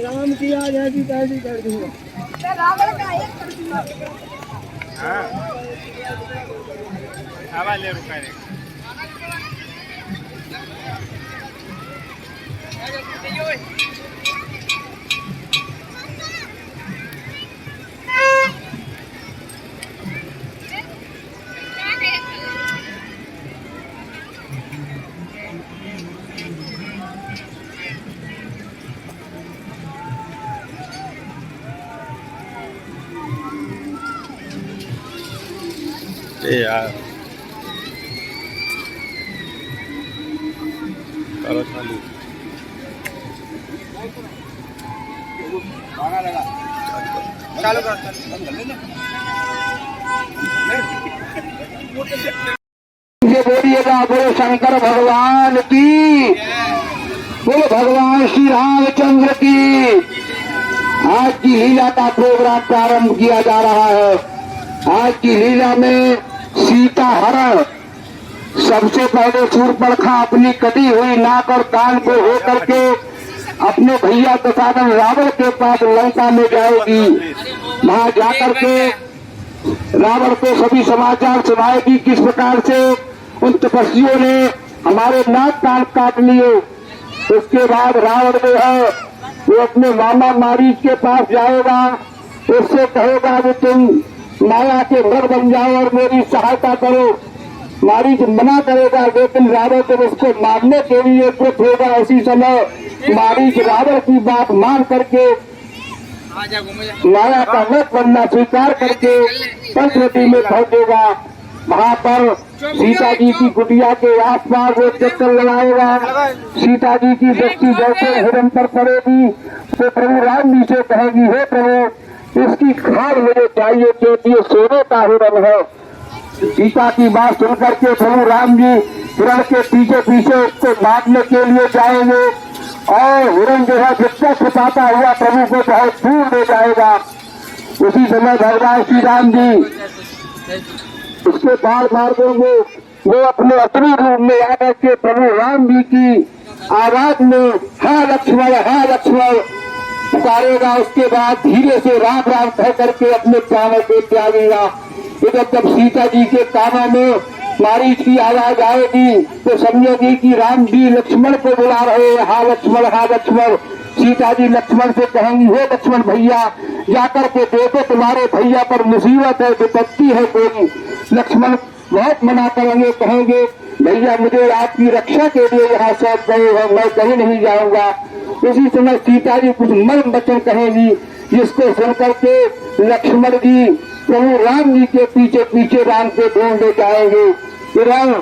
राम की आज ऐसी तैसी कर दूंगा रावण का एक कर दूंगा। हाँ आवाज ले रुका रे यार करो चालू चालू कर बोलिएगा बोलो शंकर भगवान की, बोलो भगवान श्री रामचंद्र की। आज की लीला का प्रोग्राम प्रारंभ किया जा रहा है। आज की लीला में सीता हरण, सबसे पहले शूर्पणखा अपनी कटी हुई नाक और कान को हो करके अपने भैया दशानन रावण के पास लंका में जाएगी। वहां जाकर के रावण को सभी समाचार सुनाएगी किस प्रकार से उन तपस्वियों ने हमारे नाक कान काट लिए। उसके बाद रावण जो है वो अपने मामा मारीच के पास जाएगा, उससे कहेगा कि तुम माया के घर बन जाओ और मेरी सहायता करो। मारीच मना करेगा, लेकिन रावण जब उसको मारने के लिए कृत होगा, उसी समय मारीच रावण की बात मान करके माया का वध बनना स्वीकार करके पंचवटी में पहुंचेगा। वहां पर सीता जी की कुटिया के आसपास वो चक्कर लगाएगा। सीता जी की दृष्टि जैसे हिरण पर पड़ेगी तो प्रभु राम जी से कहेगी, हे प्रभु इसकी खाल मुझे चाहिए क्योंकि ये सोने का हिरण है। सीता की बात सुनकर के प्रभु राम जी हिरण के पीछे पीछे उसको मारने के लिए जाएंगे और हिरण जो है जितना छुपाता हुआ प्रभु को बहुत दूर ले जाएगा। उसी समय भगवान श्री राम जी उसके बार मार देंगे। वो अपने असली रूप में आकर के प्रभु राम जी की आवाज में हा लक्ष्मण पुकारेगा। उसके बाद धीरे से राम राम कह करके अपने कानों को त्यागेगा। इधर जब सीता जी के कानों में मारीच की आवाज आएगी तो समझोगी कि राम जी लक्ष्मण को बुला रहे हैं, हा लक्ष्मण। सीता जी लक्ष्मण से कहेंगी, हे लक्ष्मण भैया जाकर के देखो तुम्हारे भैया पर मुसीबत है, विपत्ति है कोई। लक्ष्मण बहुत मना करेंगे, कहेंगे भैया मुझे आपकी रक्षा के लिए यहाँ सौंप गए हैं, मैं कहीं नहीं जाऊंगा। उसी समय सीता जी कुछ मर्म वचन कहेंगी जिसको सुनकर के लक्ष्मण जी प्रभु राम जी के पीछे पीछे राम को ढूंढने जाएंगे। राम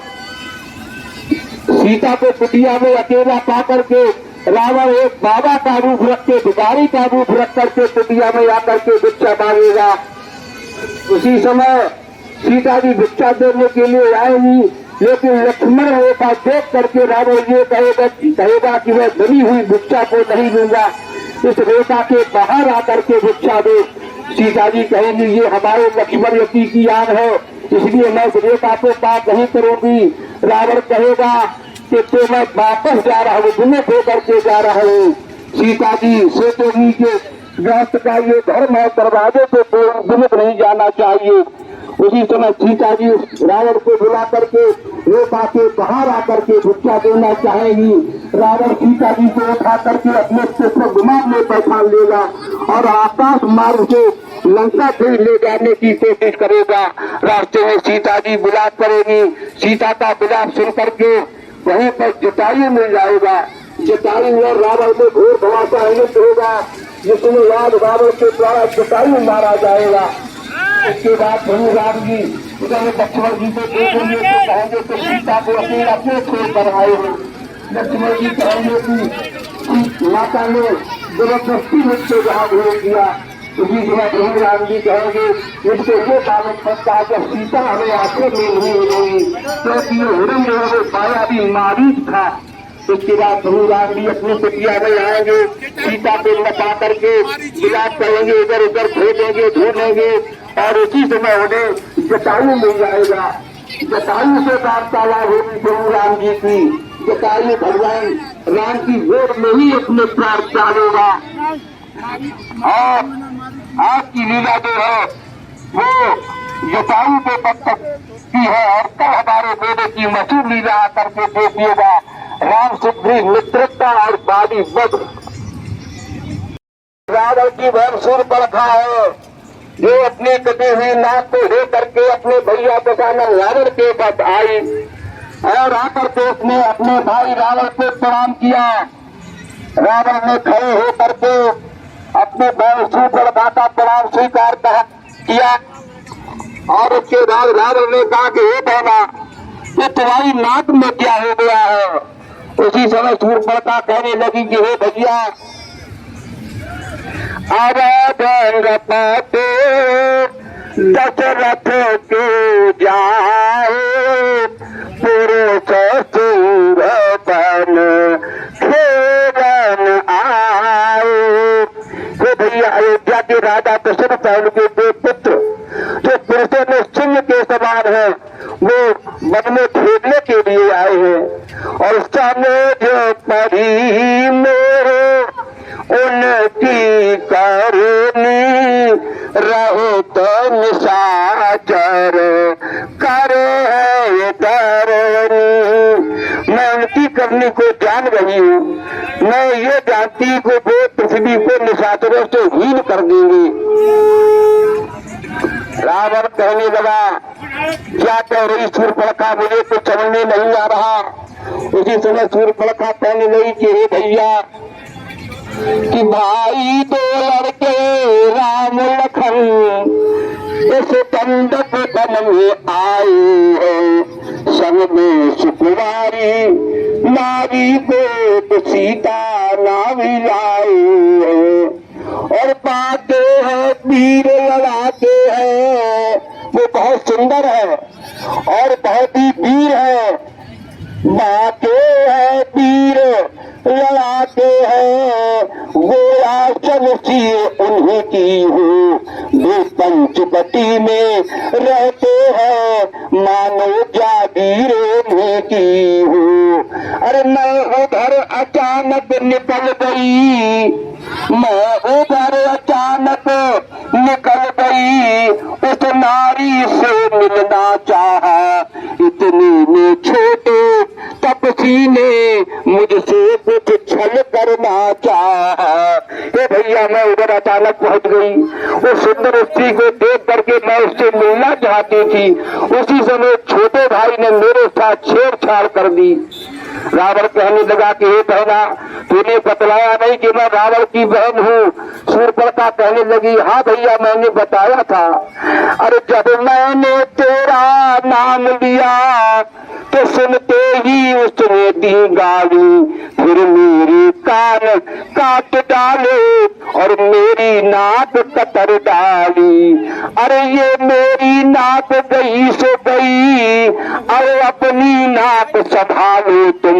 सीता को कुटिया में अकेला पा करके रावण एक बाबा का रूप रख के, भिखारी का रूप रख करके कुटिया में आकर के भिक्षा मांगेगा। उसी समय सीता जी भिक्षा देने के लिए आएगी, लेकिन लक्ष्मण रेखा देख करके रावण ये कहेगा कि मैं बनी हुई भिक्षा को नहीं दूंगा, इस रेखा के बाहर आकर के भिक्षा दे। सीता जी कहेंगी ये हमारे लक्ष्मण यति की आन है, इसलिए मैं इस रेखा को पार नहीं करूंगी। रावण कहेगा कि तो मैं वापस जा रहा हूँ, विमुख होकर के जा रहा हूँ। सीता जी सोचेगी कि गृहस्थ का ये धर्म है, दरवाजे पे कोई विमुख नहीं जाना चाहिए। उसी समय सीता जी रावण को बुला करके रोका के बाहर आकर के भिक्षा देना चाहेगी। रावण सीता जी को उठा करके अपने पुष्प विमान में बैठा लेगा और आकाश मार्ग से लंका से ले जाने की कोशिश करेगा। रास्ते में सीता जी विलाप करेगी। सीता का विलाप सुन करके वहीं पर जटायु मिल जाएगा। जटायु और रावण में घोर धमाका होगा, जिसमें याद रावण के द्वारा जटायु मारा जाएगा। इसके बाद प्रभु राम जी उधर लक्ष्मण जी को देखेंगे तो कहेंगे तो सीता को अकेला क्यों छोड़ कर आए हो। लक्ष्मण जी कहेंगे कि माता ने जबरदस्ती मुझसे जहाँ भेज दिया। उसी समय प्रभु राम जी कहेंगे इसको ये मालूम पड़ता है जब सीता हमें आंखें में नहीं मिलेगी, क्योंकि हिरण जो है वो पाया भी मारीच था। उसके बाद प्रभु राम जी अपनी कुटिया में आएंगे, सीता को लपा करके विलाप करेंगे, इधर उधर खोदेंगे ढूंढेंगे और उसी समय उन्हें जटायु मिल जाएगा। जटायु से वार्तालाप होगी प्रभु राम जी की। जटायु भगवान राम की गोद में ही अपने प्राण डालेगा। और आज की लीला जो है वो जटायु के पक्ष की है और कल हमारे बेटे की मशहूर लीला आकर के देखिएगा। राम सुग्रीव मित्रता और बाली वध। रावण की बहन शूर्पणखा है जो अपनी कटी हुई नाक को ले करके अपने भैया बचाना रावण के पास आई और आकर के उसने अपने भाई रावण को प्रणाम किया। रावण ने खड़े होकर के अपने बहन शूर्पणखा का प्रणाम स्वीकार किया और उसके बाद रावण ने कहा कि हे बहना, ये तुम्हारी नाक में क्या हो गया है। उसी समय शूर्पणखा कहने लगी कि हे भैया, अवधंग पाते दशरथ के जाए पुरुष सिंह बन खेरन आए। हे भैया, अयोध्या के राजा दशरथ के दो पुत्र जो पुरुषों में सिंह के समान है वो वन में खेलने के लिए आए हैं और समझ परी मेरे उनकी करनी रहो तो निशाचर करे है तरनी। मैं उनकी करनी को जान रही हूँ। मैं ये जानती को वो पृथ्वी को निशाचरों से हीन कर देंगे। रावण कहने लगा, क्या कह रही शूर्पणखा, मुझे तो समझ में नहीं आ रहा। उसी समय शूर्पणखा कहने लगी कि हे भैया, कि भाई दो लड़के राम लखन इस कंदक वन में आए हैं, संग में सुकुमारी नारी को सीता नावी लाए हैं और बाते हैं वीर लड़ाते हैं। वो बहुत सुंदर है और बहुत ही वीर है। बाते हैं वीर लड़ाते हैं, गोया चलती उन्हीं की हूँ। वे पंचवटी में रहते हैं, मानो जागीर उन्हीं की हूँ। अरे मैं उधर अचानक निकल गई, मैं उधर अचानक निकल गई, उस नारी से मिलना चाहा। इतने में छोटे तपसी ने मुझसे कुछ छल करना चाहा। हे भैया, मैं उधर अचानक पहुंच गई। उस सुंदर स्त्री को देख करके मैं उससे मिलना चाहती थी। उसी समय छोटे भाई ने मेरे साथ छेड़छाड़ कर दी। रावण कहने लगा कि हे बहना, तूने बतलाया नहीं कि मैं रावण की बहन हूँ। शूर्पणखा कहने लगी, हाँ भैया, मैंने बताया था। अरे जब मैंने तेरा नाम लिया तो सुनते ही उसने दी गाली, फिर मेरी कान काट डाले और मेरी नाक कतर डाली। अरे ये मेरी नाक गई सो गई, अरे अपनी नाक संभालो तुम।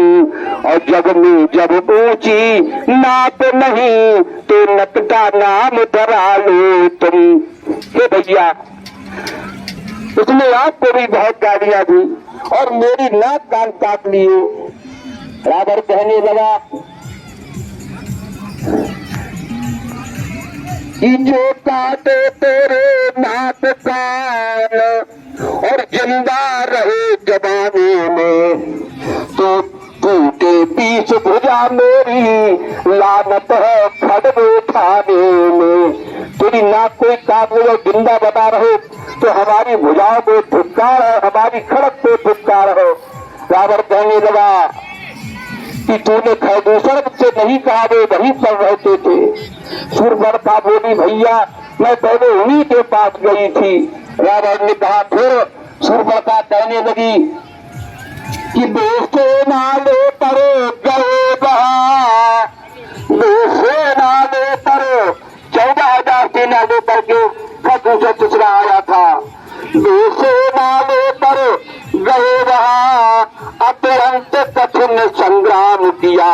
और जग में जब ऊंची नाक नहीं तो नकटा नाम धरा लो तुम। हे भैया, उसने आपको भी बहुत गालियां दी और मेरी नाक कान काट लिए। रावण कहने लगा, कि जो काटे तेरे नाक कान और जिंदा रहे जवानी में, तो टूटे पीछ भुजा मेरी लानत है खड़ग उठाने में। तेरी नाक कोई काट ले, जिंदा बता रहे तो हमारी भुजाओं को धिक्कार है, हमारी खड़क को धिक्कार है। रावण कहने लगा कि तूने खरदूषण से नहीं कहा, वे वहीं पर रहते थे। शूर्पणखा बोली भैया मैं पहले उन्हीं के पास गई थी। रावण ने कहा, फिर शूर्पणखा कहने लगी कि बेसे नाले पर गए बहा, बेसे नाले पर 14,000 सेना लेकर के खरदूषण चुचरा आया था। बेसे नाले पर गए बहा, अत्यंत कठिन संग्राम किया,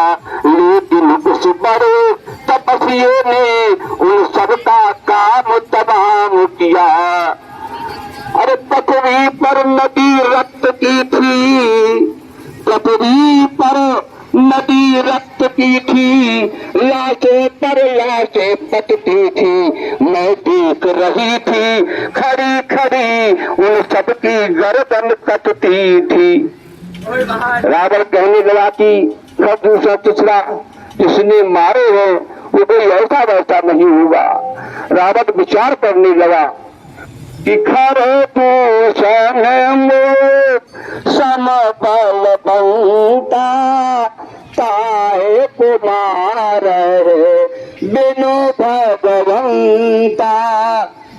लेकिन उस बड़े तपस्वियों ने उन सबका काम तमाम किया। अरे पृथ्वी पर नदी रक्त की थी, पृथ्वी पर नदी रक्त की थी, लाशों पर लाशें पटती थी। मैं देख रही थी खड़ी खड़ी उन सबकी गर्दन कटती थी। रावण कहने लगा कि खरदूषण चुचरा जिसने मारे हैं वो कोई ऐसा वैसा नहीं होगा। रावण विचार करने लगा कि खरदूषण समबल बनता, ताए को मारे बिनु भगवंता।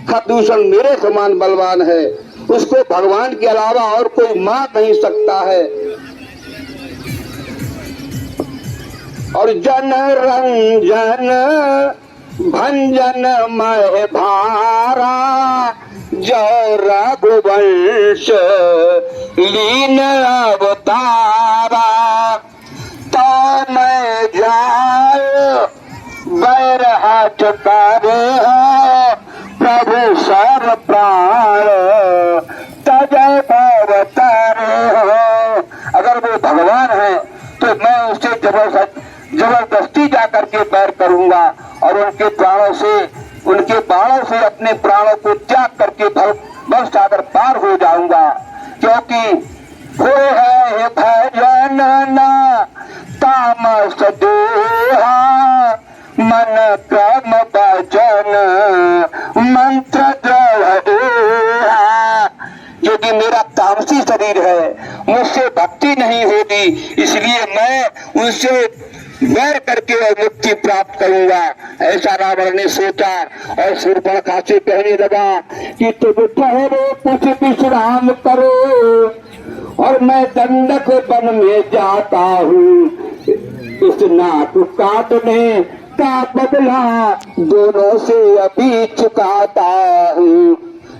खरदूषण मेरे समान बलवान है, उसको भगवान के अलावा और कोई मार नहीं सकता है। और जन रंजन भंजन मह भारा, जो रघुवंश लीन अवतारा। तो मैं जाए बैरहा चुकारे प्रभु सर प्राण तजय अवतारे हो। अगर वो भगवान है तो मैं उससे जबरदस्ती जाकर के बैर करूंगा और उनके बाणों से अपने प्राणों को त्याग करके भव सागर पार हो जाऊंगा। क्योंकि वो है भजन न तामस देहा, मन क्रम वचन मंत्र द्रव देहा। क्योंकि मेरा तामसी शरीर है, मुझसे भक्ति नहीं होगी, इसलिए मैं उनसे वैर करके और मुक्ति प्राप्त करूंगा। ऐसा रावण ने सोचा और शूर्पणखा से कहने लगा कि तुम ठहरो कुछ विश्राम करो और मैं दंडक वन में जाता हूँ। इस नाक काटने का बदला दोनों से अभी चुकाता हूँ।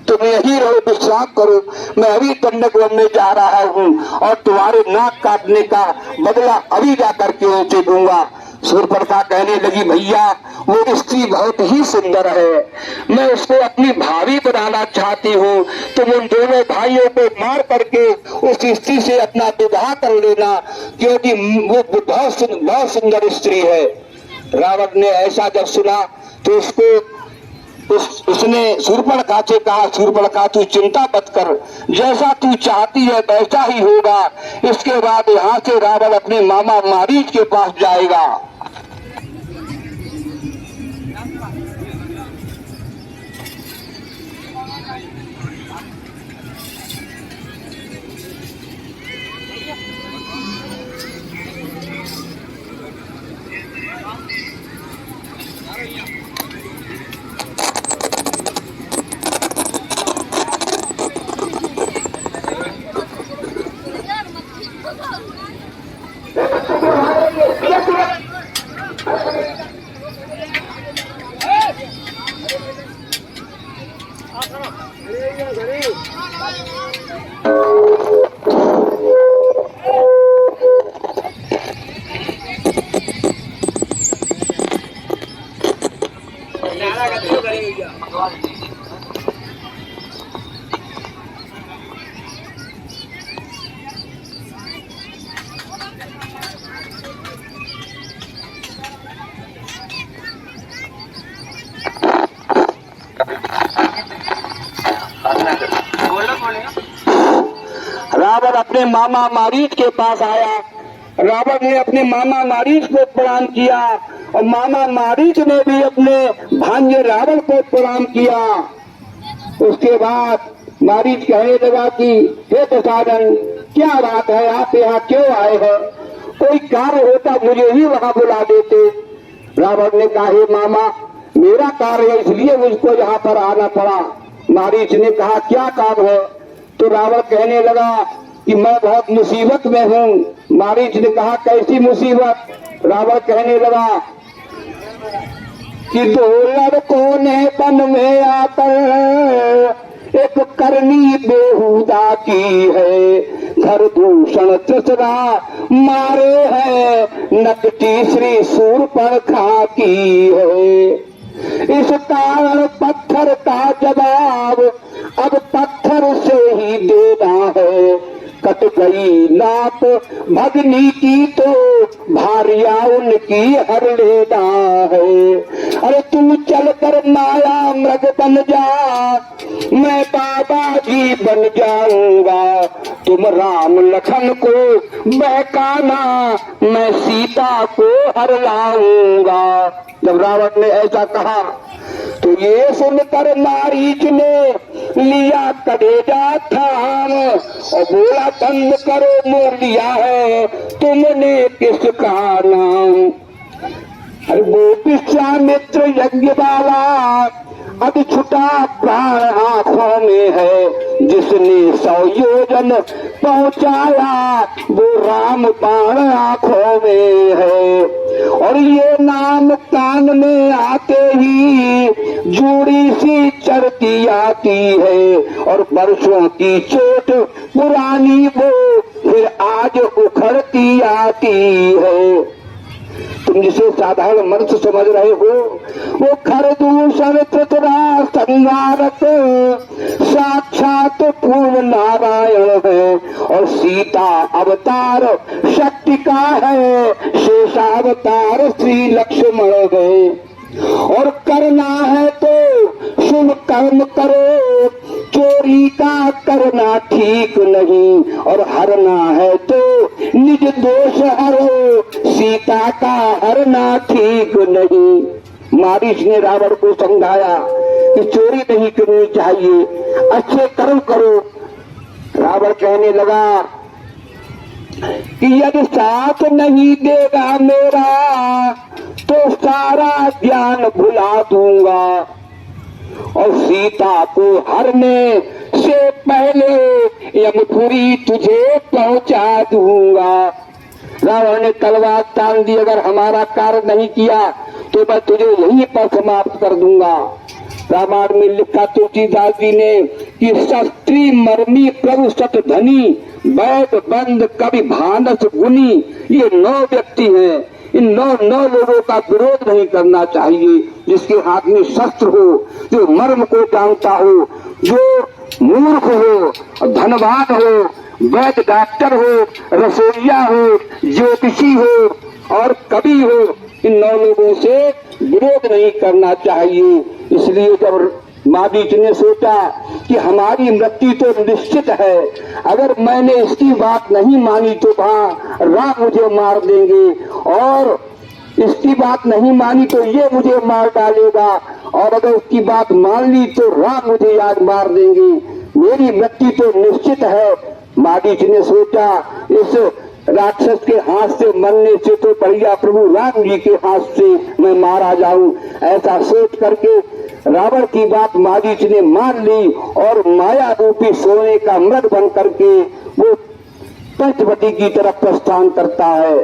तुम यही रहो, विश्राम करो, मैं अभी दंडक वन में जा रहा हूँ और तुम्हारे नाक काटने का बदला अभी जाकर के उनसे दूंगा। शूर्पणखा कहने लगी भैया वो स्त्री बहुत ही सुंदर है, मैं उसको अपनी भाभी बनाना चाहती हूँ। तुम उन दोनों भाइयों को मार करके उस स्त्री से अपना विवाह कर लेना, क्योंकि वो बहुत सुंदर स्त्री है। रावण ने ऐसा जब सुना तो उसने शूर्पणखा से कहा, शूर्पणखा तू चिंता मत कर, जैसा तू चाहती है वैसा ही होगा। इसके बाद यहाँ से रावण अपने मामा मारीच के पास जाएगा। रावण अपने मामा मारीच के पास आया। रावण ने अपने मामा मारीच को प्रणाम किया और मामा मारीच ने भी अपने भांजे रावण को प्रणाम किया। उसके बाद मारीच कहने लगा कि हे दशानन, क्या बात है, आप यहाँ क्यों आए हैं? कोई कार्य होता मुझे ही वहां बुला देते। रावण ने कहा, हे मामा, मेरा कार्य है इसलिए मुझको यहाँ पर आना पड़ा। मारीच ने कहा, क्या काम है? तो रावण कहने लगा कि मैं बहुत मुसीबत में हूँ। मारीच ने कहा, कैसी मुसीबत? रावण कहने लगा कि दो लड़कों ने वन में आकर एक करनी बेहुदा की है, घर दूषण चचरा मारे है, नकटी श्री शूर्पणखा की है। इस कारण पत्थर का जवाब अब पत्थर से ही देना है। कट गई नाप भगनी की तो भारिया उनकी हर लेना है। अरे तू चलकर माया मृग बन जा, मैं बाबा जी बन जाऊंगा। तुम राम लखन को बहकाना, मैं सीता को हर लाऊंगा। जब रावण ने ऐसा कहा तो ये सुनकर मारीच ने लिया कलेजा थाम और बोला, बंद करो, मोर लिया है तुमने किसका नाम? अरे वो विश्वामित्र यज्ञ वाला अब छुटा प्राण आंखों में है, जिसने 100 योजन पहुंचाया वो राम बाण आंखों में है। और ये नाम कान में आते ही जूड़ी सी चढ़ती आती है और वर्षों की चोट पुरानी वो फिर आज उखड़ती आती है। तुम जिसे साधारण मन से समझ रहे हो वो खरदूषण चतुरा संगारक साक्षात पूर्ण नारायण है और सीता अवतार शक्ति का है, शेषावतार श्री लक्ष्मण है। और करना है तो शुभ कर्म करो, चोरी का करना ठीक नहीं। और हरना है तो निज दोष हरो, सीता का हरना ठीक नहीं। मारीच ने रावण को समझाया कि चोरी नहीं करनी चाहिए, अच्छे कर्म करो। रावण कहने लगा कि यदि साथ नहीं देगा मेरा तो सारा ज्ञान भुला दूंगा और सीता को हरने से पहले यमपुरी तुझे पहुंचा दूंगा। रावण ने तलवार तान दी, अगर हमारा कार्य नहीं किया तो मैं तुझे यहीं पर समाप्त कर दूंगा। रामायण में लिखा तुलसीदास जी ने कि शस्त्री मर्मी प्रभु सत धनी, वैद बंद कवि भानस गुनी। ये 9 व्यक्ति हैं, इन 9 लोगों का विरोध नहीं करना चाहिए। जिसके हाथ में शस्त्र हो, जो मर्म को जानता हो, जो मूर्ख हो, धनवान हो, वैद डॉक्टर हो, रसोइया हो, ज्योतिषी हो और कवि हो, इन 9 लोगों से विरोध नहीं करना चाहिए। इसलिए जब मारीच ने सोचा कि हमारी मृत्यु तो निश्चित है, अगर मैंने इसकी बात नहीं मानी तो वहाँ राम मुझे मार देंगे और इसकी बात नहीं मानी तो ये मुझे मार डालेगा और अगर उसकी बात मान ली तो राम मुझे आज मार देंगे, मेरी मृत्यु तो निश्चित है। मारीच ने सोचा इस राक्षस के हाथ से मरने से तो बढ़िया प्रभु राम जी के हाथ से मैं मारा जाऊं। ऐसा सोच करके रावण की बात मारीच ने मान ली और माया रूपी सोने का मृग बन करके वो पंचवटी की तरफ प्रस्थान करता है।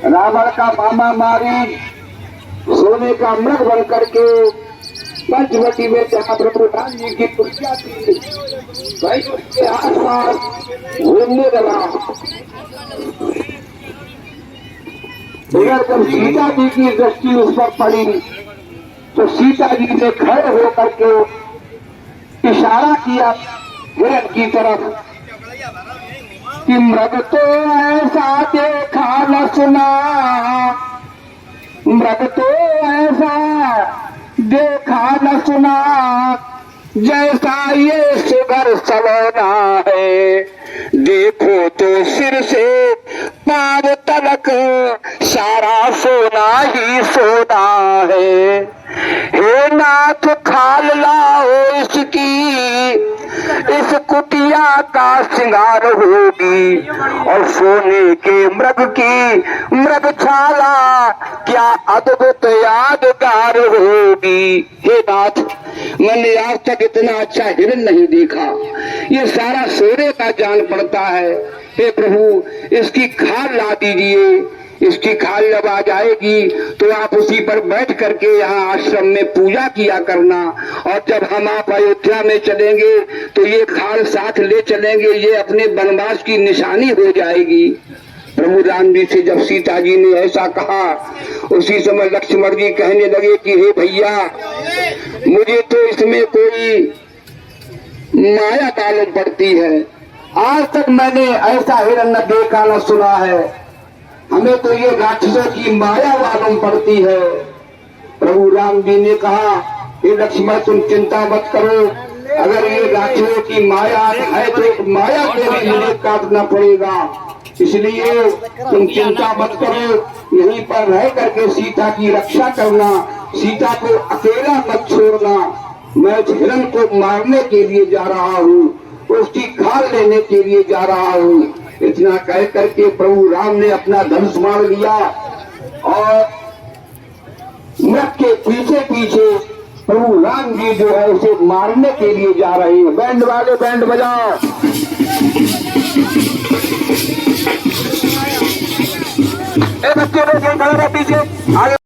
रावण का मामा मारी सोने का मृग बन करके पंचवटी में जहाँ प्रभु राम जी की पूजा थी भाई उसके आसपास घूमने लगा। मगर जब सीता जी की दृष्टि उस पर पड़ी तो सीता जी ने खड़े होकर के इशारा किया हिरण की तरफ कि मृग तो ऐसा देखा न सुना, मृग तो ऐसा देखा न सुना, जैसा ये सुगर सलोना है। देखो तो सिर से पांव तलक सारा सोना ही सोना है। हे नाथ खाल लाओ इसकी, इस कुटिया का श्रृंगार होगी और सोने के मृग की मृगशाला क्या अद्भुत यादगार होगी। हे नाथ, मैंने आज तक इतना अच्छा हिरण नहीं देखा, ये सारा सोने का जान पड़ता है। हे प्रभु, इसकी खाल ला दीजिए। इसकी खाल जब आ जाएगी तो आप उसी पर बैठ करके यहाँ आश्रम में पूजा किया करना, और जब हम आप अयोध्या में चलेंगे तो ये खाल साथ ले चलेंगे, ये अपने वनवास की निशानी हो जाएगी। प्रभु राम जी से जब सीता जी ने ऐसा कहा, उसी समय लक्ष्मण जी कहने लगे कि हे भैया, मुझे तो इसमें कोई माया मालूम पड़ती है। आज तक मैंने ऐसा हिरण न देखा न सुना है, हमें तो ये राक्षसों की माया मालूम पड़ती है। प्रभु राम जी ने कहा, हे लक्ष्मण, तुम चिंता मत करो, अगर ये राक्षसों की माया है तो एक माया को भी मुझे काटना पड़ेगा, इसलिए तुम चिंता मत करो, यहीं पर रह करके सीता की रक्षा करना, सीता को अकेला मत छोड़ना। मैं हिरण को मारने के लिए जा रहा हूँ, उसकी खाल लेने के लिए जा रहा हूँ। इतना कह करके प्रभु राम ने अपना धनुष मार लिया और मृग के पीछे पीछे प्रभु राम जी जो है उसे मारने के लिए जा रहे हैं। बैंड वाले बैंड बजाओ। बच्चे लोग खड़े रहो पीछे आगे।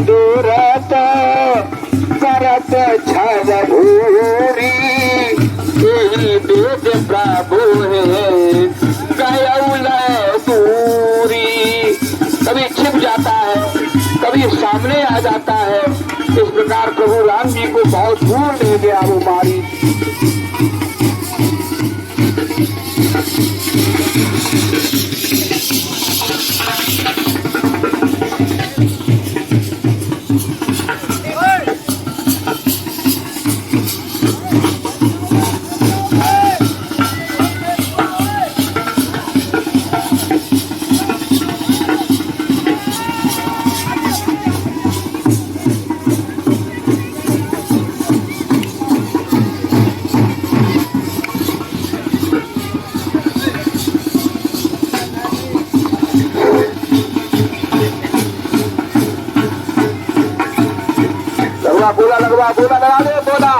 दूरत करत छल भूरी, यही वेद प्रभु है गयौल दूरी। कभी छिप जाता है, कभी सामने आ जाता है। इस प्रकार प्रभु राम जी को बहुत दूर ले गया वो मारी। बोला लगवा, बोला लगा दे, बोला।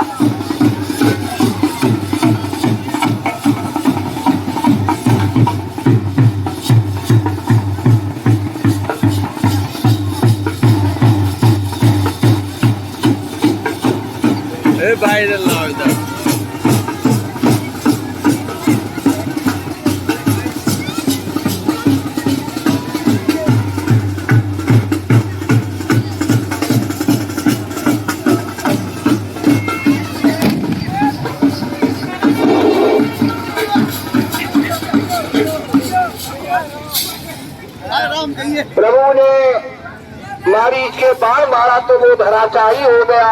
वायरल ना हो इधर। प्रभु ने मारीच के बाण मारा तो वो धराशायी हो गया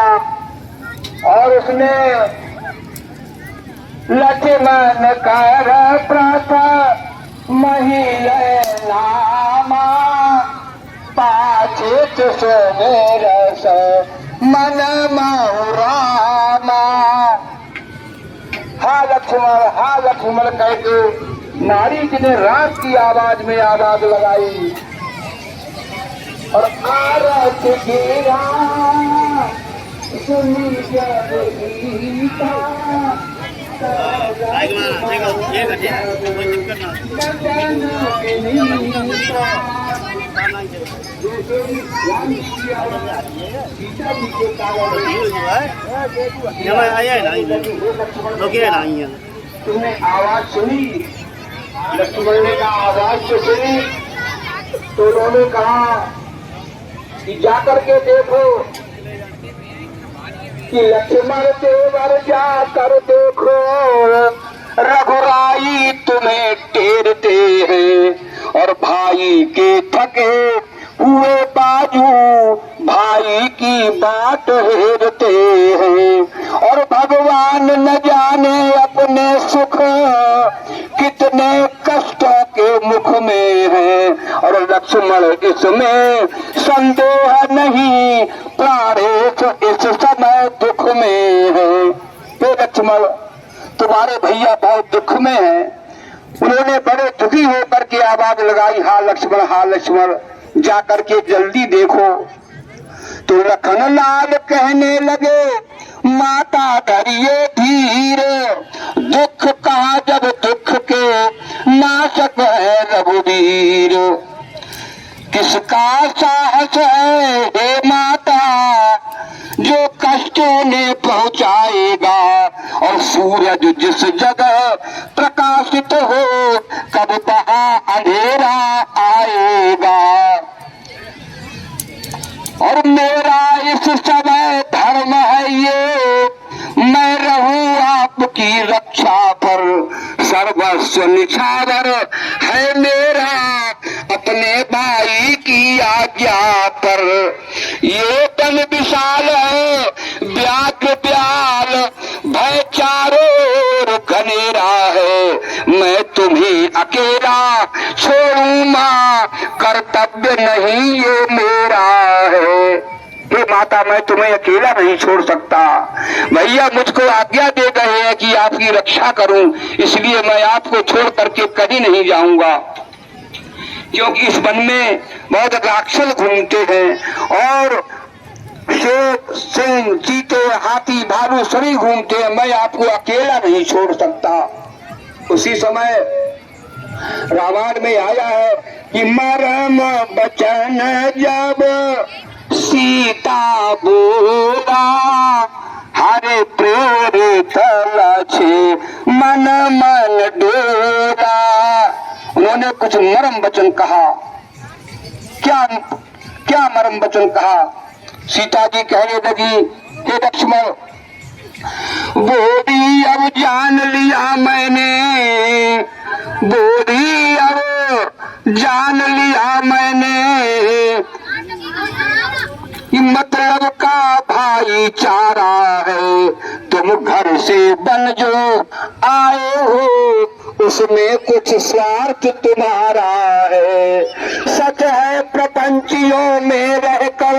और उसने लक्ष्मण कर प्रथ महिला नामा पाछित सोमेरस मन महुरामा। हा लक्ष्मण कहते नारी जी ने रात की आवाज में आवाज लगाई और आरत गिरा सुनी जब गीता तुमने आवाज सुनी? लक्ष्मण ने कहा आवाज तो सुनी। तो उन्होंने कहा कि जाकर के देखो कि लक्ष्मण देवर जाकर देखो रघुराई तुम्हें टेरते हैं और भाई के थके हुए बाजू भाई की बात हेरते हैं और भगवान न जाने अपने सुख कितने कष्टों के मुख में है और लक्ष्मण इसमें संदेह नहीं प्राणेश इस समय दुख में है। हे लक्ष्मण तुम्हारे भैया बहुत दुख में है। उन्होंने बड़े दुखी होकर के आवाज लगाई हा लक्ष्मण जा करके जल्दी देखो। तो लखन लाल कहने लगे माता धरिए धीर दुख कहा जब दुख के नाशक है रघुवीर। किसका साहस है हे माता जो कष्टों ने पहुंचाएगा और सूरज जिस जगह प्रकाशित हो कब वहां अंधेरा आएगा। और मेरा इस समय धर्म है ये मैं रहूं आपकी रक्षा पर सर्वस्व निछावर है मेरा अपने भाई की आज्ञा पर। ये तन विशाल है व्याघ्र ब्याल भय चारों ओर घनेरा है मैं तुम्हें अकेला छोड़ूं मां कर्तव्य नहीं ये मेरा है। हे माता मैं तुम्हें अकेला नहीं छोड़ सकता। भैया मुझको आज्ञा दे गए हैं कि आपकी रक्षा करूं इसलिए मैं आपको छोड़ करके कहीं नहीं जाऊंगा क्योंकि इस वन में बहुत राक्षस घूमते हैं और शेर सिंह चीते हाथी भालू सभी घूमते हैं। मैं आपको अकेला नहीं छोड़ सकता। उसी समय रामायण में आया है कि मरम बचन जब सीता बोला हरे प्रेरित लछे मन डोरा। उन्होंने कुछ मरम वचन कहा। क्या मरम वचन कहा? सीता जी कहने लगी हे लक्ष्मण बोली अब जान लिया मैंने बोली अब जान लिया मैंने मतलब का भाईचारा है तुम घर से बन जो आए हो उसमें कुछ स्वार्थ तुम्हारा है। सच है प्रपंचियों में रहकर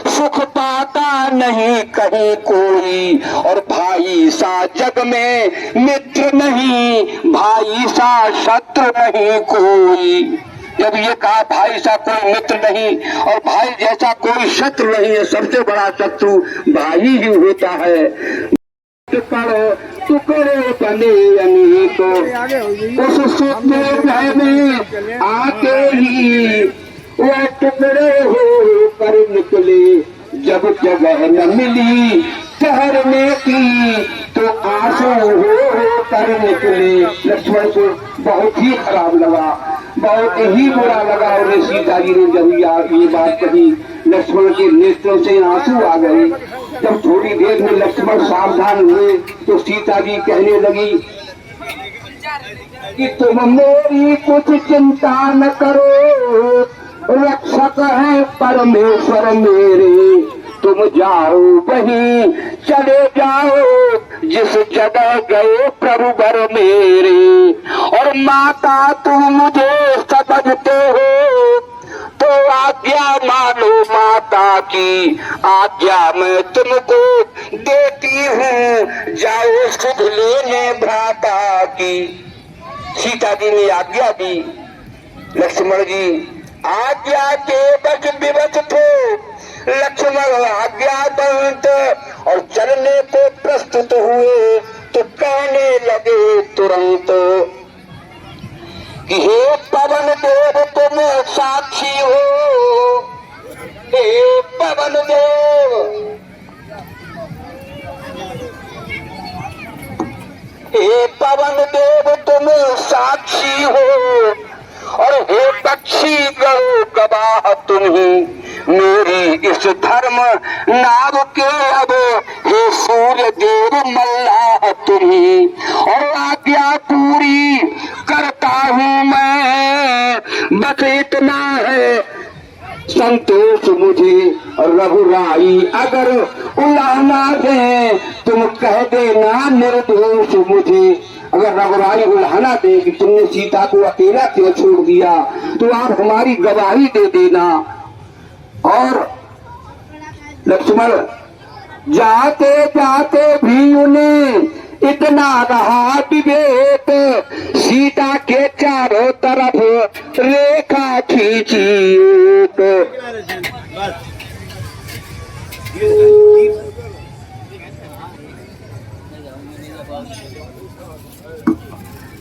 सुख पाता नहीं कहीं कोई और भाई सा जग में मित्र नहीं भाई सा शत्रु नहीं कोई। जब ये कहा भाई सा कोई मित्र नहीं और भाई जैसा कोई शत्रु नहीं है सबसे बड़ा शत्रु भाई ही होता है। टुकड़े बने अनेको उस सूत्र में आके ही वह टुकड़े हो कर निकले जब जगह न मिली ठहरने की तो आंसू हो कर निकले। लक्ष्मण को बहुत ही खराब लगा, बहुत ही बुरा लगा। और सीता जी ने जब ये बात कही, लक्ष्मण के नेत्रों से आंसू आ गए। जब थोड़ी देर में लक्ष्मण सावधान हुए तो सीता जी कहने लगी कि तुम मेरी कुछ चिंता न करो, रक्षक है परमेश्वर मेरे। तुम जाओ वहीं चले जाओ जिस जगह गए प्रभु बर मेरे। और माता तुम मुझे समझते हो तो आज्ञा मानो माता की, आज्ञा मैं तुमको देती हूँ, जाओ सुध लेने भ्राता की। सीता जी ने आज्ञा दी। लक्ष्मण जी आज्ञा के बस विवश थे। लक्ष्मण आज्ञाबंत और चलने को प्रस्तुत हुए तो कहने लगे तुरंत कि हे पवन देव तुम साक्षी हो। हे पवन देव, हे पवन देव तुम साक्षी हो। और हे पक्षी गौ गवाह तुम ही मेरी इस धर्म नाव के। अब हे सूर्य देव मल्लाह तुम ही। और आज्ञा पूरी करता हूँ मैं, बस इतना है संतोष मुझे। रघुराई अगर उलाहना दे तुम कह देना निर्दोष मुझे। अगर रघुराई उलाहना दे कि तुमने सीता को अकेला क्यों छोड़ दिया, तो आप हमारी गवाही दे देना। और लक्ष्मण जाते जाते भी उन्हें इतना रहा विवेक, सीता के चारों तरफ रेखा खींची एक।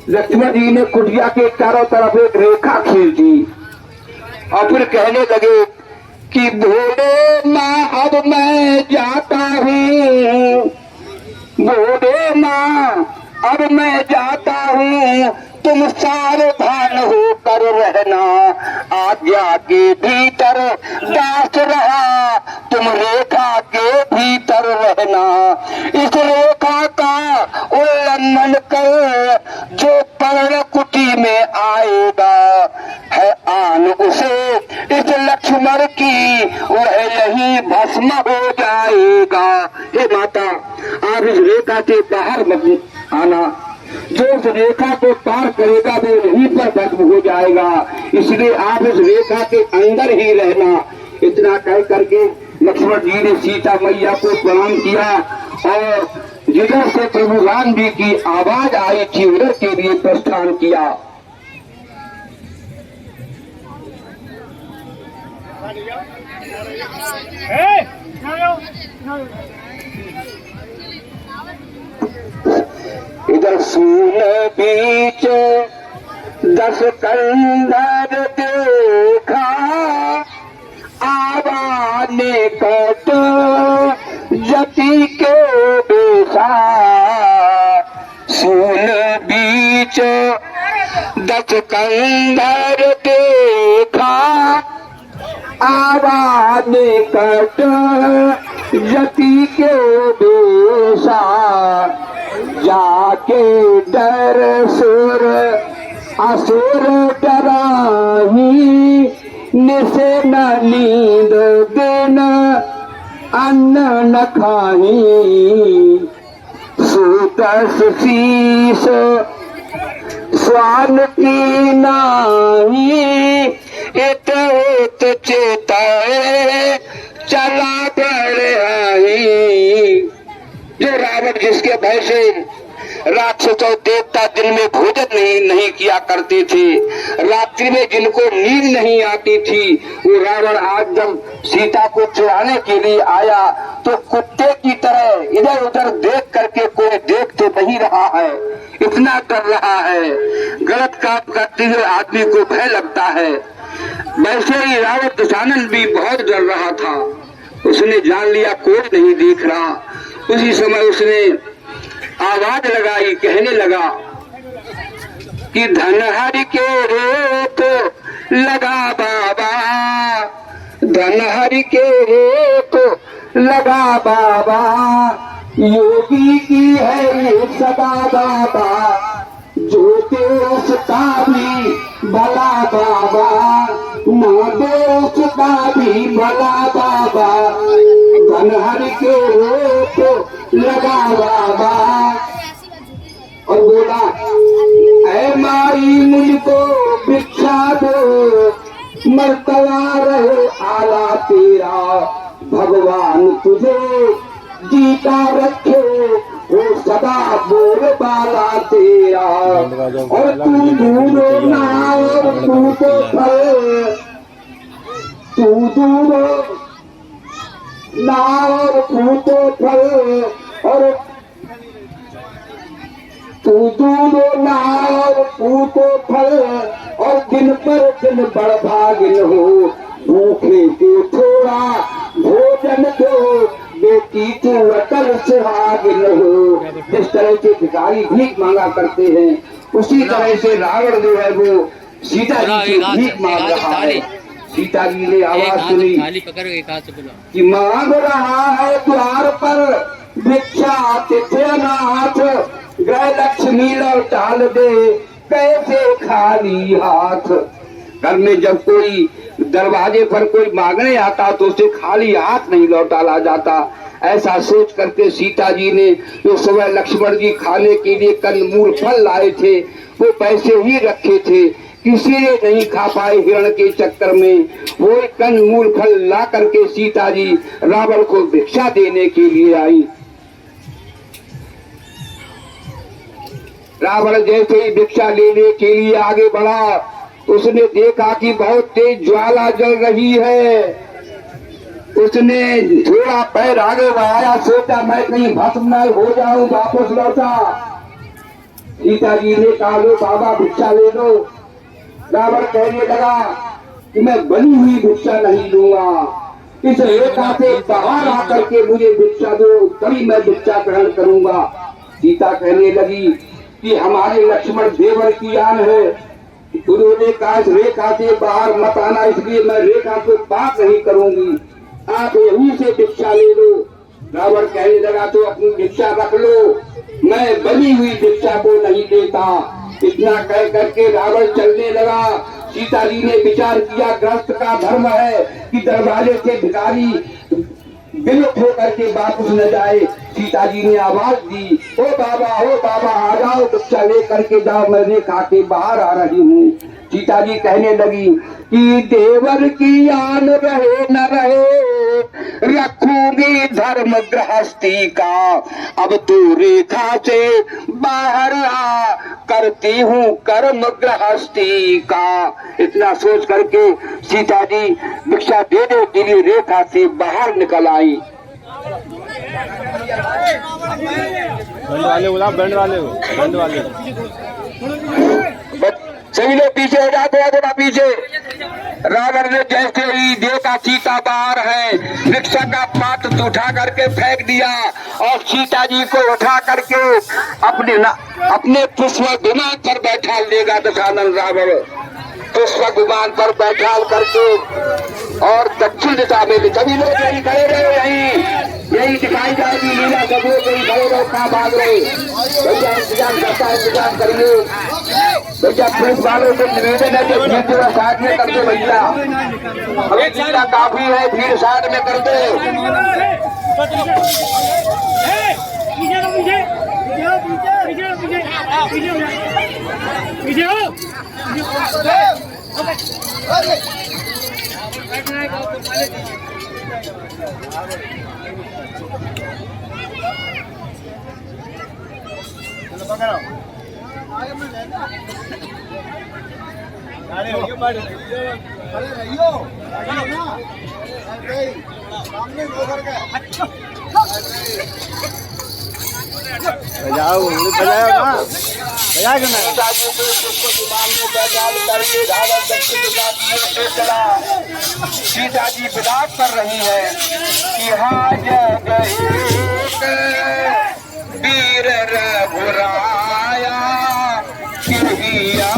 लक्ष्मण जी ने कुटिया के चारों तरफ एक रेखा खींच दी और फिर कहने लगे कि भोले माँ अब मैं जाता हूँ। भोले माँ अब मैं जाता हूँ, तुम सावधान होकर रहना। आज्ञा के भीतर दास रहा, तुम रेखा के भीतर रहना। इस रेखा का उल्लंघन कर जो पर्णकुटी में आएगा है आन उसे इस लक्ष्मण की, वह यही भस्म हो जाएगा। हे माता आप इस रेखा के बाहर मत आना, जो उस रेखा को पार करेगा वो यहीं पर भस्म हो जाएगा, इसलिए आप इस रेखा के अंदर ही रहना। इतना कह करके लक्ष्मण जी ने सीता मैया को प्रणाम किया और जिधर से प्रभु राम जी की आवाज आई थी उधर के लिए प्रस्थान किया। इधर सून बीच 10 कंधर देखा, आवा निकट जति के बेसा। सून बीच 10 कंधर देखा, आवा निकट जति के बेसा। जाके डर सुर असुर डराही, निसे न नींद दिन अन्न न खाही। सुदस शीस स्वान की नाही, इत चेताए चला बढ़ आई। जो रावण जिसके भय से राक्षस और देवता दिन में भोजन नहीं किया करते थे, रात्रि में जिनको नींद नहीं आती थी, वो रावण आज जब सीता को चुराने के लिए आया तो कुत्ते की तरह इधर उधर देख करके कोई देख तो नहीं रहा है, इतना डर रहा है। गलत काम करते हुए आदमी को भय लगता है। वैसे ही रावण दशानन भी बहुत डर रहा था। उसने जान लिया कोई नहीं देख रहा, उसी समय उसने आवाज लगाई, कहने लगा कि धनहर के रेत लगा बाबा, धनहर के रेत लगा बाबा, योगी की है ये सदा बाबा, जो देश का भी भला बाबा, ना देश का भी भला बाबा, धनहर के रेत लगा बाबा। और बोला, ऐ माई मुझको भिक्षा दो, मरतबा रहे आला तेरा, भगवान तुझे जीता रखे वो सदा बोलबाला तेरा। और तू दूरो ना और तू तो फल, तू दूरो ना और तू तो फल, और तू दूरो ना और तू तो फल, और दिन पर दिन बड़भागिन हो, भूखे को थोड़ा भोजन दो, बेटी तू अटल सुहागिन हो। जिस तरह से भिखारी भीख मांगा करते हैं, उसी तरह से रावण जो है वो सीता जी से भीख मांग रहा है। सीता जी ने आवाज सुनी कि मांग रहा है द्वार पर भिक्षा तिथ्यनाथ, गए लक्ष्मी लौटाल दे कैसे खाली हाथ। घर में जब कोई दरवाजे पर कोई मांगने आता तो उसे खाली हाथ नहीं लौटाला जाता। ऐसा सोच करके सीता जी ने जो सुबह लक्ष्मण जी खाने के लिए कंदमूल फल लाए थे वो पैसे ही रखे थे, किसी ने नहीं खा पाए हिरण के चक्कर में। वो कंदमूल फल ला करके सीता जी रावण को भिक्षा देने के लिए आई। रावण जैसे ही भिक्षा लेने के लिए आगे बढ़ा, उसने देखा कि बहुत तेज ज्वाला जल रही है। उसने थोड़ा पैर आगे बढ़ाया, सोचा मैं कहीं भस्म न हो जाऊं, वापस लौटा। सीता जी ने कहा लो बाबा भिक्षा ले लो। रावण कहने लगा कि मैं बनी हुई भिक्षा नहीं लूंगा, इस रेखा से बाहर आकर के मुझे भिक्षा दो, तभी मैं भिक्षा ग्रहण करूंगा। सीता कहने लगी कि हमारे लक्ष्मण देवर की आन है, उन्होंने कहा इस रेखा से बाहर मत आना, इसलिए मैं रेखा को पार नहीं करूंगी, आप यहीं से भिक्षा ले लो। रावण कहने लगा तो अपनी भिक्षा रख लो, मैं बनी हुई भिक्षा को नहीं देता। इतना कह करके रावण चलने लगा। सीता जी ने विचार किया गृहस्थ का धर्म है कि दरवाजे से भिखारी विलुप्त होकर के वापस न जाए। सीता जी ने आवाज दी, ओ बाबा आ जाओ, भिक्षा ले करके जाओ, मैं रेखा के बाहर आ रही हूँ। सीता जी कहने लगी कि देवर की आन रहे न रहे, रखूंगी धर्म गृहस्थी का, अब तू रेखा से बाहर आ, करती हूँ कर्म गृहस्थी का। इतना सोच करके सीता जी भिक्षा देने के लिए रेखा से बाहर निकल आई। बैंड वाले सभी लोग पीछे हो जाते हैं, थोड़ा पीछे। रावण ने जैसे ही देखा सीता बाहर है, भिक्षा का पात्र उठा करके फेंक दिया और सीता जी को उठा करके अपने पुष्प विमान पर बैठा लेगा दशानन रावण। पुष्प विमान पर बैठा करके और दक्षिण दिशा में सभी लोग यही खड़े रहे, यही दिखाई जाएगी लीला। सब लोग यही खड़े रहो, कहाँ भाग रहे भैया, इंतजाम करता है, इंतजाम करिए भैया। पुलिस वालों से निवेदन है कि भीड़ थोड़ा साइड में कर दो भैया, अभी भीड़ काफी है, भीड़ साइड में कर दो। सीता जी विलाप कर रही है कि हाँ जय गए वीर रघुराया किया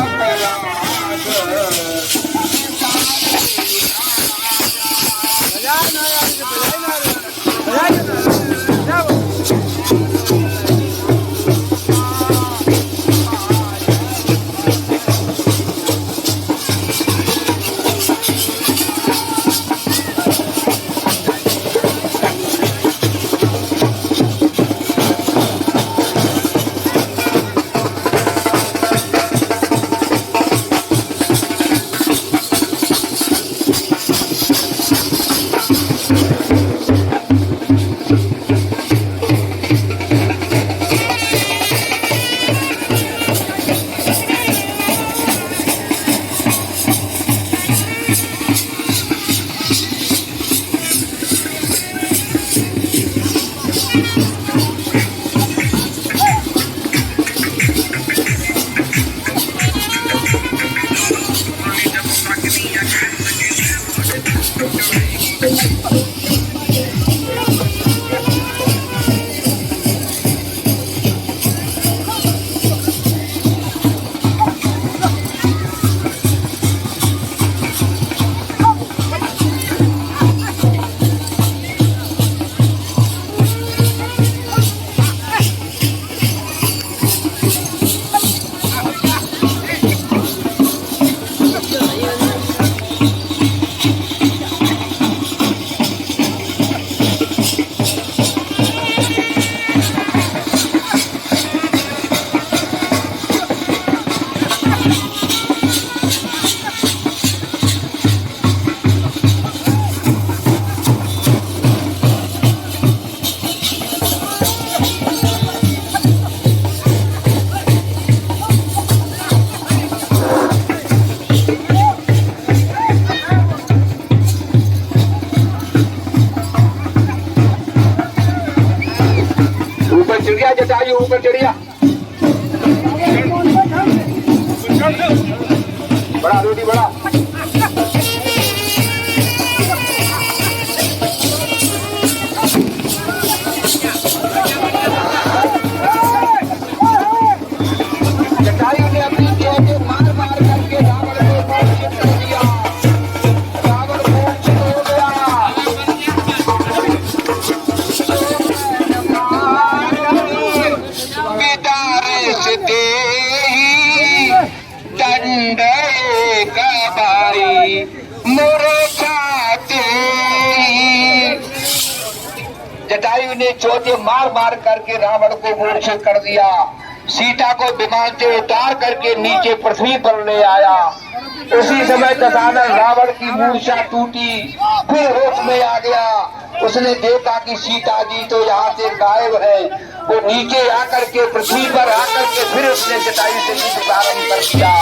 चिड़िया जटायु ऊपर चिड़िया बड़ा रोटी बड़ा जटायु ने अपनी को मार मार करके रावण को मूर्छित कर दिया। रावण मूर्छित हो गया। दंड कबाई जटायु ने चौथे मार मार करके रावण को मूर्छित कर दिया। सीता को विमान से उतार करके नीचे पृथ्वी पर ले आया। उसी समय दशानन रावण की मूर्छा टूटी, फिर होश में आ गया। उसने देखा कि सीता जी तो यहाँ से गायब है। वो नीचे आकर के पृथ्वी पर आकर के फिर उसने जटायु से युद्ध प्रारंभ कर दिया।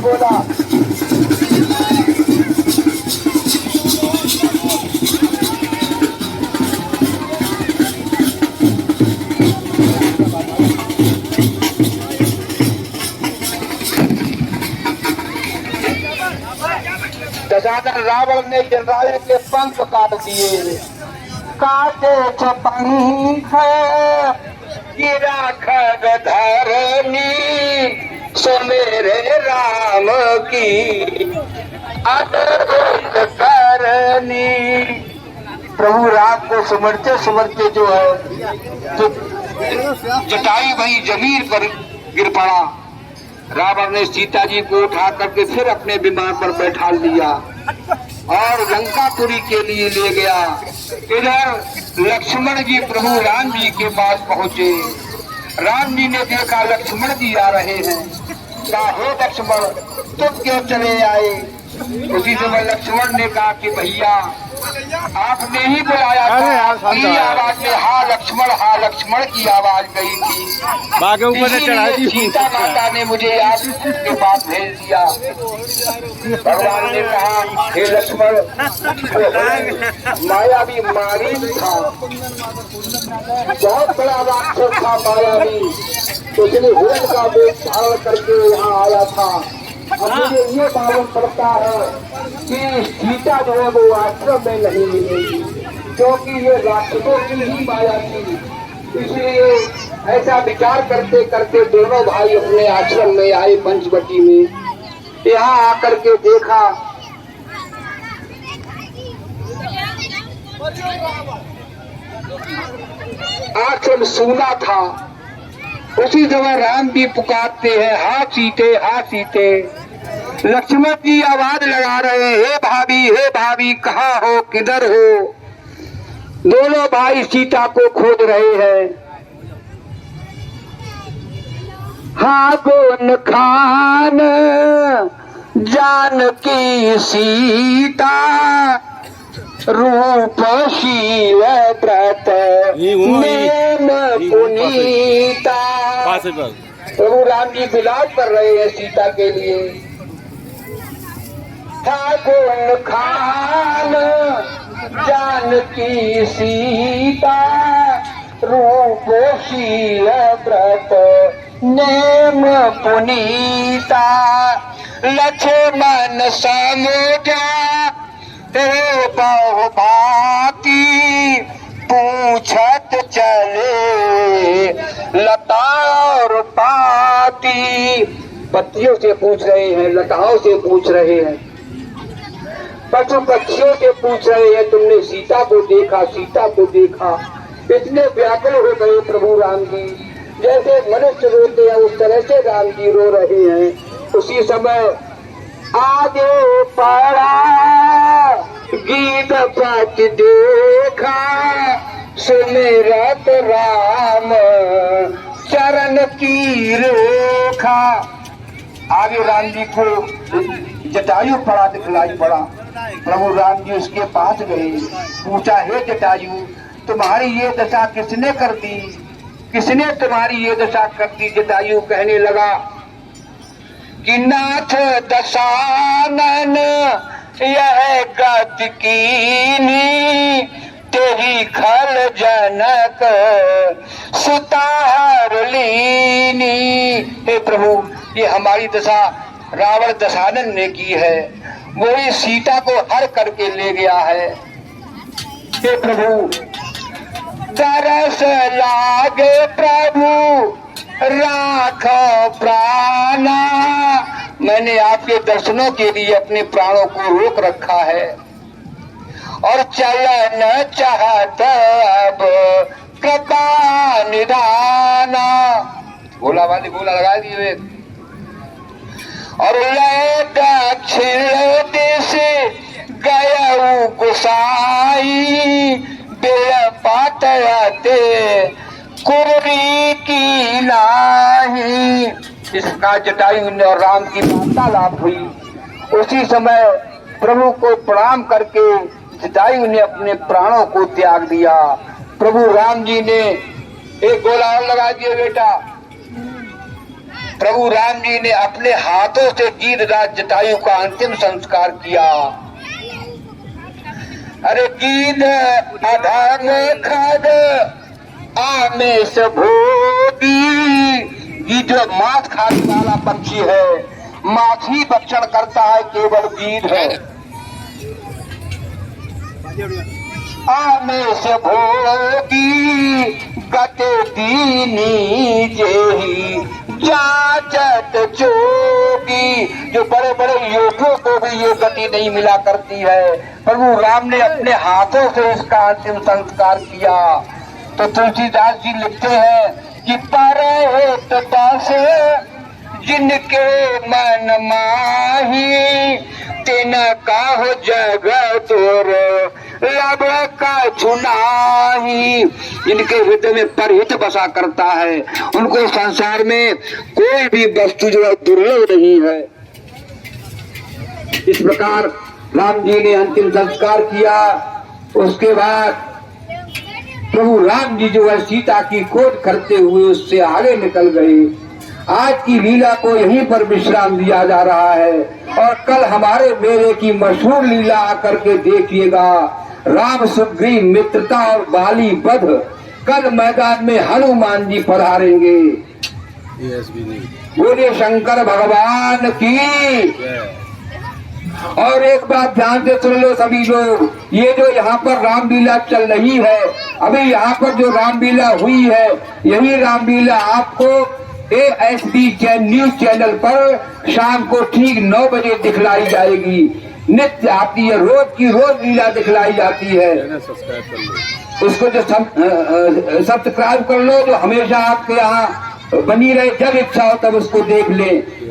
बोला दशानन रावण ने जलरायु के पंख काट दिए। काटे पंख गिरा खग धरनी, सो मेरे राम की अद्भुत करनी। प्रभु राम को समझते समझते जो है तो जटायु वही जमीन पर गिर पड़ा। रावण ने सीता जी को उठा करके फिर अपने विमान पर बैठा लिया और लंकापुरी के लिए ले गया। इधर लक्ष्मण जी प्रभु राम जी के पास पहुंचे। राम जी ने देखा लक्ष्मण जी आ रहे हैं। कहा, हे लक्ष्मण तुम क्यों चले आए? उसी समय लक्ष्मण ने कहा कि भैया आपने ही बुलाया था। मेरी आवाज में हाँ लक्ष्मण की आवाज गई थी। इसीलिए सीता माता ने मुझे आपके पास भेज दिया। भगवान ने कहा, हे लक्ष्मण मायावी मारीच था, बहुत बड़ा राक्षस था मायावी। उसने हिरण का वेश धारण करके यहाँ आया था। अब मुझे ये मालूम पड़ता है कि सीता जो है वो आश्रम में नहीं मिलेगी, क्योंकि ये राक्षसों की ही माया थी। इसलिए ऐसा विचार करते करते दोनों भाई अपने आश्रम में आए पंचवटी में। यहाँ आकर के देखा आश्रम सूना था। उसी समय राम भी पुकारते हैं, हाँ सीते। लक्ष्मण जी आवाज लगा रहे हैं, हे भाभी कहाँ हो, किधर हो? दोनों भाई सीता को खोज रहे हैं। हाँ गोन खान जानकी सीता, रूपशील व्रत नेम पुनीता। प्रभु राम जी विलाप कर रहे हैं सीता के लिए। ठाकुर खान जानकी सीता, रूपशील व्रत नेम पुनीता। लक्ष्मण समझा बहु भांति, पूछत चले लता और पाती। पत्तियों से पूछ रहे हैं, लताओं से पूछ रहे हैं, पशु पक्षियों से पूछ रहे हैं, तुमने सीता को देखा। इतने व्याकुल हो गए प्रभु राम जी, जैसे मनुष्य रोते हैं उस तरह से राम जी रो रहे हैं। उसी समय आगे पड़ा गीत पट देखा, सुमिरत राम चरण की रेखा। आगे राम जी को जटायु पड़ा दिखलाई पड़ा। प्रभु राम जी उसके पास गए, पूछा, हे जटायु तुम्हारी ये दशा किसने कर दी? किसने तुम्हारी ये दशा कर दी? जटायु कहने लगा कि नाथ दशानन यह गति कीनी, तेरी खल जनक सुतार लीनी। हे प्रभु ये हमारी दशा रावण दशानन ने की है, वो इस सीता को हर करके ले गया है। हे प्रभु तरस लागे प्रभु राखो प्राणा, मैंने आपके दर्शनों के लिए अपने प्राणों को रोक रखा है और चलन चाहता अब कृपा निदाना। गोला वाली गोला लगा दिए। और ले दक्षिण देश गया गुसाई, बेल पाते कुर्री की नाही। इसका जटायु और राम की वार्तालाप हुई। उसी समय प्रभु को प्रणाम करके जटायु ने अपने प्राणों को त्याग दिया। प्रभु राम जी ने एक गोला और लगा दिया बेटा। प्रभु राम जी ने अपने हाथों से गीधराज जटायु का अंतिम संस्कार किया। अरे गीध अधम खद आमेश भोगी, गीध जो मांस खाने वाला पक्षी है, मांस ही भक्षण करता है, केवल गीध है। आमेश भोगी गते दीनी जेही जाचत जोगी। जो बड़े बड़े योगियों को भी ये गति नहीं मिला करती है, प्रभु राम ने अपने हाथों से इसका अंतिम संस्कार किया। तो तुलसीदास जी लिखते हैं कि पर से जिनके मन माही तिनका हो जगत और लब का चुनाही। जिनके हृदय में परहित बसा करता है, उनको संसार में कोई भी वस्तु जो है दुर्लभ नहीं है। इस प्रकार राम जी ने अंतिम संस्कार किया। उसके बाद प्रभु राम जी जो है सीता की खोज करते हुए उससे आगे निकल गए। आज की लीला को यहीं पर विश्राम दिया जा रहा है और कल हमारे मेले की मशहूर लीला आकर के देखिएगा। राम सुग्रीव मित्रता और बाली वध। कल मैदान में हनुमान जी पधारेंगे। बोले शंकर भगवान की। और एक बात ध्यान से सुन लो सभी लोग, ये जो यहाँ पर रामलीला चल रही है, अभी यहाँ पर जो रामलीला हुई है, यही रामलीला आपको ASB न्यूज चैनल पर शाम को ठीक 9 बजे दिखलाई जाएगी। नित्य आती है, रोज की रोज लीला दिखलाई जाती है। उसको जो सब्सक्राइब कर लो, जो हमेशा आपके यहाँ बनी रहे, जब इच्छा हो तब उसको देख ले।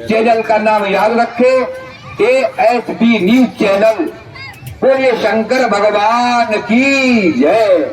चैनल का नाम याद रखे, ASB न्यूज चैनल। बोलिए शंकर भगवान की जय।